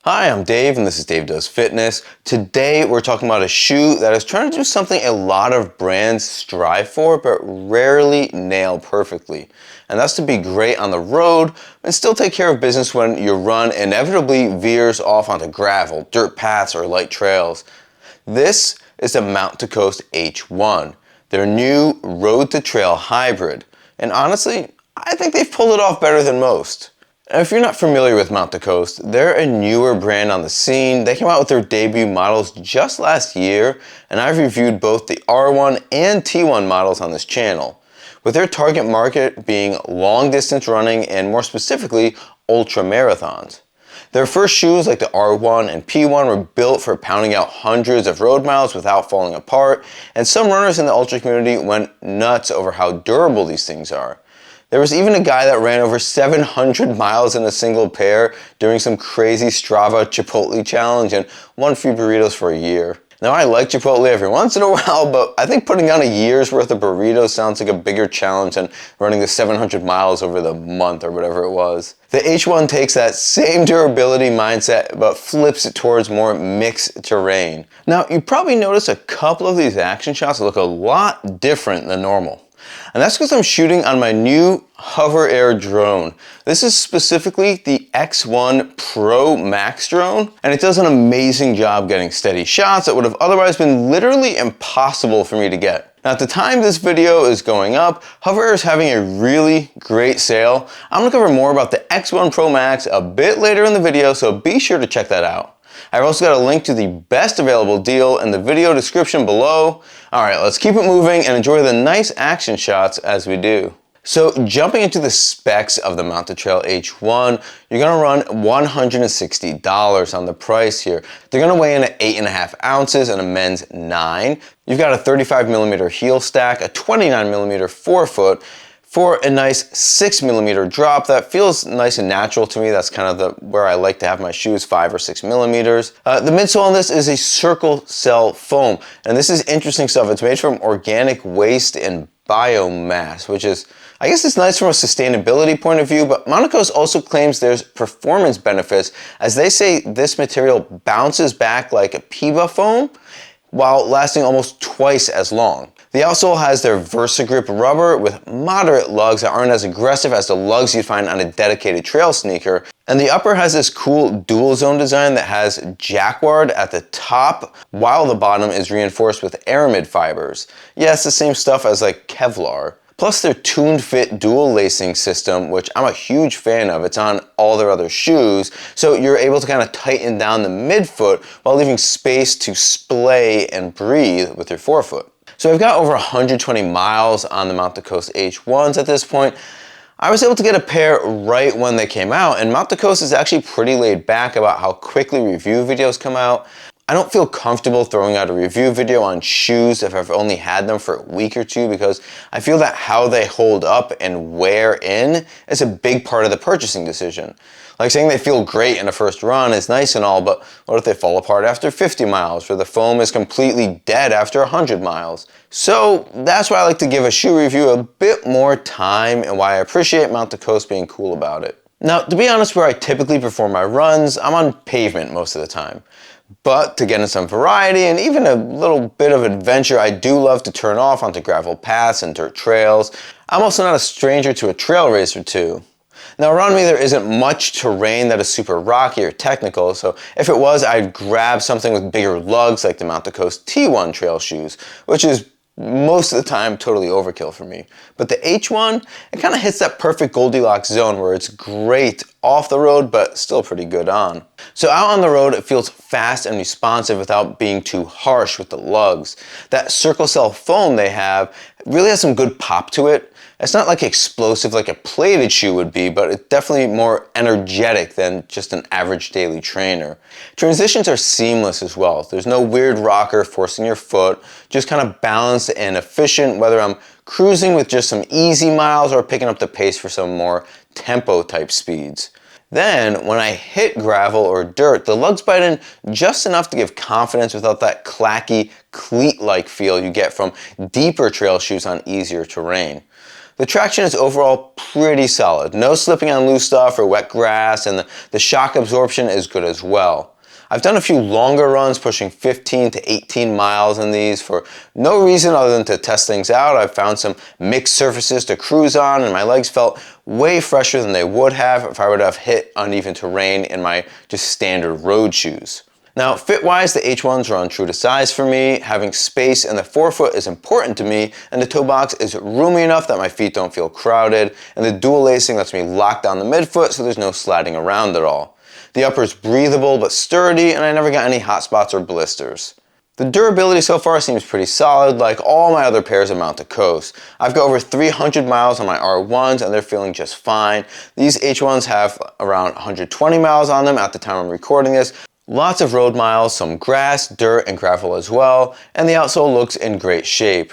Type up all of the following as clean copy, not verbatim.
Hi, I'm Dave and this is Dave Does Fitness. Today we're talking about a shoe that is trying to do something a lot of brands strive for but rarely nail perfectly. And that's to be great on the road and still take care of business when your run inevitably veers off onto gravel, dirt paths, or light trails. This is the Mount to Coast H1, their new road to trail hybrid. And honestly, I think they've pulled it off better than most. If you're not familiar with Mount to Coast, they're a newer brand on the scene. They came out with their debut models just last year, and I've reviewed both the R1 and T1 models on this channel, with their target market being long distance running and more specifically, ultra marathons. Their first shoes like the R1 and P1 were built for pounding out hundreds of road miles without falling apart, and some runners in the ultra community went nuts over how durable these things are. There was even a guy that ran over 700 miles in a single pair doing some crazy Strava Chipotle challenge and won free burritos for a year. Now I like Chipotle every once in a while, but I think putting on a year's worth of burritos sounds like a bigger challenge than running the 700 miles over the month or whatever it was. The H1 takes that same durability mindset but flips it towards more mixed terrain. Now you probably noticed a couple of these action shots look a lot different than normal. And that's because I'm shooting on my new HoverAir drone. This is specifically the X1 Pro Max drone, and it does an amazing job getting steady shots that would have otherwise been literally impossible for me to get. Now at the time this video is going up, HoverAir is having a really great sale. I'm going to cover more about the X1 Pro Max a bit later in the video, so be sure to check that out. I've also got a link to the best available deal in the video description below. Alright, let's keep it moving and enjoy the nice action shots as we do. So jumping into the specs of the Mount to Trail H1, you're going to run $160 on the price here. They're going to weigh in at 8.5 ounces and a men's 9. You've got a 35mm heel stack, a 29mm forefoot, for a nice 6mm drop that feels nice and natural to me. That's kind of where I like to have my shoes, 5 or 6mm. The midsole on this is a circle cell foam, and this is interesting stuff. It's made from organic waste and biomass, which is, I guess it's nice from a sustainability point of view, but Mount to Coast also claims there's performance benefits, as they say this material bounces back like a PEBA foam while lasting almost twice as long. The outsole has their VersaGrip rubber with moderate lugs that aren't as aggressive as the lugs you'd find on a dedicated trail sneaker. And the upper has this cool dual zone design that has jacquard at the top, while the bottom is reinforced with aramid fibers. Yeah, it's the same stuff as like Kevlar. Plus their tuned fit dual lacing system, which I'm a huge fan of. It's on all their other shoes, so you're able to kind of tighten down the midfoot while leaving space to splay and breathe with your forefoot. So I've got over 120 miles on the Mount to Coast H1s at this point. I was able to get a pair right when they came out, and Mount to Coast is actually pretty laid back about how quickly review videos come out. I don't feel comfortable throwing out a review video on shoes if I've only had them for a week or two, because I feel that how they hold up and wear in is a big part of the purchasing decision. Like saying they feel great in a first run is nice and all, but what if they fall apart after 50 miles or the foam is completely dead after 100 miles? So that's why I like to give a shoe review a bit more time and why I appreciate Mount to Coast being cool about it. Now, to be honest, where I typically perform my runs, I'm on pavement most of the time. But to get in some variety and even a little bit of adventure, I do love to turn off onto gravel paths and dirt trails. I'm also not a stranger to a trail race or two. Now around me there isn't much terrain that is super rocky or technical, so if it was, I'd grab something with bigger lugs like the Mount to Coast T1 trail shoes, which is most of the time totally overkill for me. But the H1, it kind of hits that perfect Goldilocks zone where it's great off the road but still pretty good on. So out on the road it feels fast and responsive without being too harsh with the lugs. That circle cell foam they have really has some good pop to it. It's not like explosive like a plated shoe would be, but it's definitely more energetic than just an average daily trainer. Transitions are seamless as well. There's no weird rocker forcing your foot, just kind of balanced and efficient, whether I'm cruising with just some easy miles or picking up the pace for some more tempo type speeds. Then, when I hit gravel or dirt, the lugs bite in just enough to give confidence without that clacky, cleat-like feel you get from deeper trail shoes on easier terrain. The traction is overall pretty solid. No slipping on loose stuff or wet grass, and the shock absorption is good as well. I've done a few longer runs pushing 15 to 18 miles in these for no reason other than to test things out. I've found some mixed surfaces to cruise on, and my legs felt way fresher than they would have if I would have hit uneven terrain in my just standard road shoes. Now, fit-wise, the H1s run true to size for me. Having space in the forefoot is important to me, and the toe box is roomy enough that my feet don't feel crowded, and the dual lacing lets me lock down the midfoot so there's no sliding around at all. The upper is breathable but sturdy, and I never got any hot spots or blisters. The durability so far seems pretty solid, like all my other pairs of Mount Coast. I've got over 300 miles on my R1s, and they're feeling just fine. These H1s have around 120 miles on them at the time I'm recording this. Lots of road miles, some grass, dirt, and gravel as well, and the outsole looks in great shape.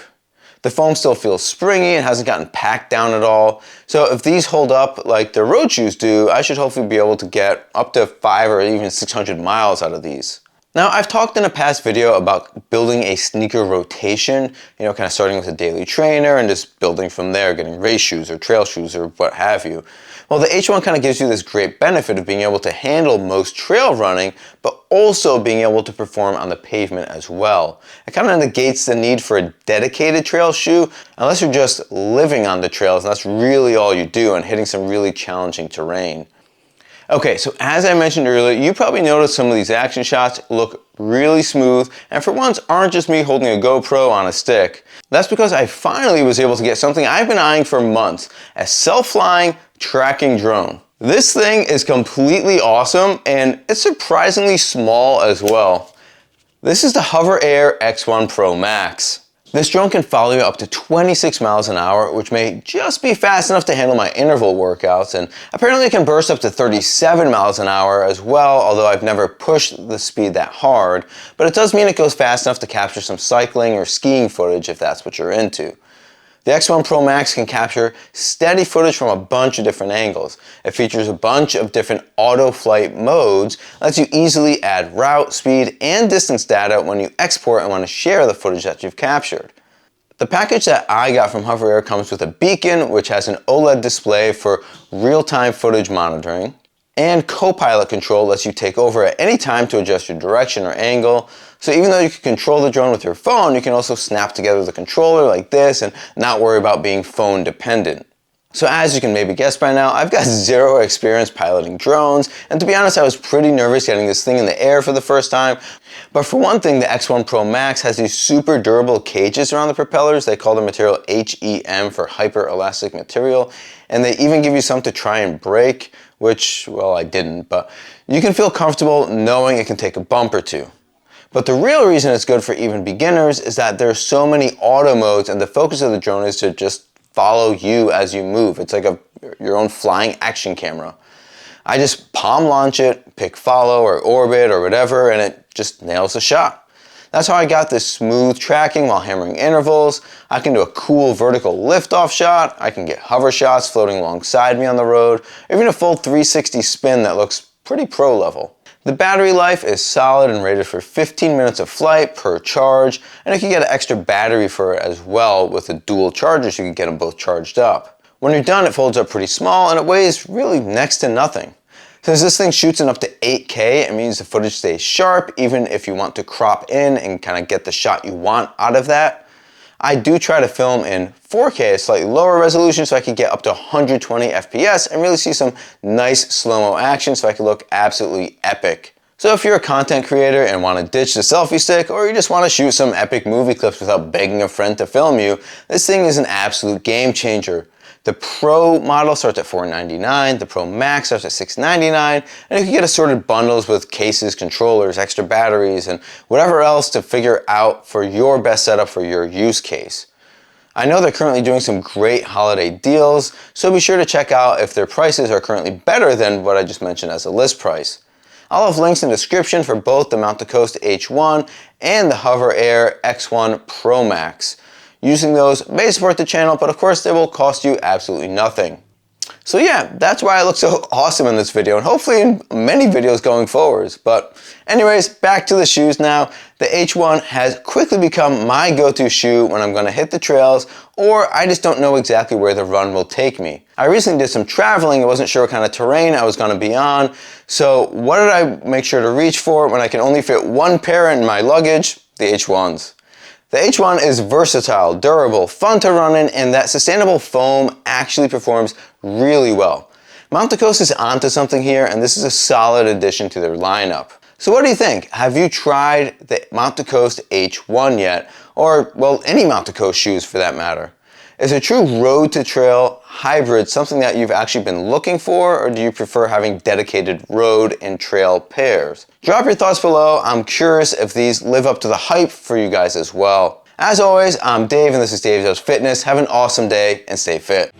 The foam still feels springy and hasn't gotten packed down at all, so if these hold up like their road shoes do, I should hopefully be able to get up to 500 or even 600 miles out of these. Now, I've talked in a past video about building a sneaker rotation, kind of starting with a daily trainer and just building from there, getting race shoes or trail shoes or what have you. Well, the H1 kind of gives you this great benefit of being able to handle most trail running, but also being able to perform on the pavement as well. It kind of negates the need for a dedicated trail shoe unless you're just living on the trails, and that's really all you do, and hitting some really challenging terrain. Okay, so as I mentioned earlier, you probably noticed some of these action shots look really smooth, and for once aren't just me holding a GoPro on a stick. That's because I finally was able to get something I've been eyeing for months, a self-flying tracking drone. This thing is completely awesome, and it's surprisingly small as well. This is the HoverAir X1 Pro Max. This drone can follow you up to 26 miles an hour, which may just be fast enough to handle my interval workouts, and apparently it can burst up to 37 miles an hour as well, although I've never pushed the speed that hard, but it does mean it goes fast enough to capture some cycling or skiing footage if that's what you're into. The X1 Pro Max can capture steady footage from a bunch of different angles. It features a bunch of different auto flight modes, lets you easily add route, speed, and distance data when you export and want to share the footage that you've captured. The package that I got from HoverAir comes with a beacon, which has an OLED display for real-time footage monitoring, and co-pilot control lets you take over at any time to adjust your direction or angle. So even though you can control the drone with your phone, you can also snap together the controller like this and not worry about being phone dependent. So as you can maybe guess by now, I've got zero experience piloting drones, and to be honest, I was pretty nervous getting this thing in the air for the first time. But for one thing, the X1 Pro Max has these super durable cages around the propellers. They call the material HEM for hyper elastic material, and they even give you some to try and break, which, well, I didn't, but you can feel comfortable knowing it can take a bump or two. But the real reason it's good for even beginners is that there are so many auto modes, and the focus of the drone is to just follow you as you move. It's like your own flying action camera. I just palm launch it, pick follow or orbit or whatever, and it just nails the shot. That's how I got this smooth tracking while hammering intervals. I can do a cool vertical liftoff shot. I can get hover shots floating alongside me on the road, or even a full 360 spin that looks pretty pro level. The battery life is solid and rated for 15 minutes of flight per charge, and you can get an extra battery for it as well with the dual chargers. You can get them both charged up. When you're done, it folds up pretty small and it weighs really next to nothing. Since this thing shoots in up to 8K, it means the footage stays sharp even if you want to crop in and kind of get the shot you want out of that. I do try to film in 4K, a slightly lower resolution, so I can get up to 120 FPS and really see some nice slow-mo action so I can look absolutely epic. So if you're a content creator and want to ditch the selfie stick, or you just want to shoot some epic movie clips without begging a friend to film you, this thing is an absolute game changer. The Pro model starts at $499, the Pro Max starts at $699, and you can get assorted bundles with cases, controllers, extra batteries, and whatever else to figure out for your best setup for your use case. I know they're currently doing some great holiday deals, so be sure to check out if their prices are currently better than what I just mentioned as a list price. I'll have links in the description for both the Mount Coast H1 and the HoverAir X1 Pro Max. Using those may support the channel, but of course they will cost you absolutely nothing. So yeah, that's why I look so awesome in this video, and hopefully in many videos going forwards. But anyways, back to the shoes now. The H1 has quickly become my go-to shoe when I'm gonna hit the trails, or I just don't know exactly where the run will take me. I recently did some traveling. I wasn't sure what kind of terrain I was gonna be on. So what did I make sure to reach for when I can only fit one pair in my luggage? The H1s. The H1 is versatile, durable, fun to run in, and that sustainable foam actually performs really well. Mount to Coast is onto something here, and this is a solid addition to their lineup. So what do you think? Have you tried the Mount to Coast H1 yet? Or, well, any Mount to Coast shoes for that matter? Is a true road to trail hybrid something that you've actually been looking for, or do you prefer having dedicated road and trail pairs? Drop your thoughts below. I'm curious if these live up to the hype for you guys as well. As always, I'm Dave and this is Dave Does Fitness. Have an awesome day and stay fit.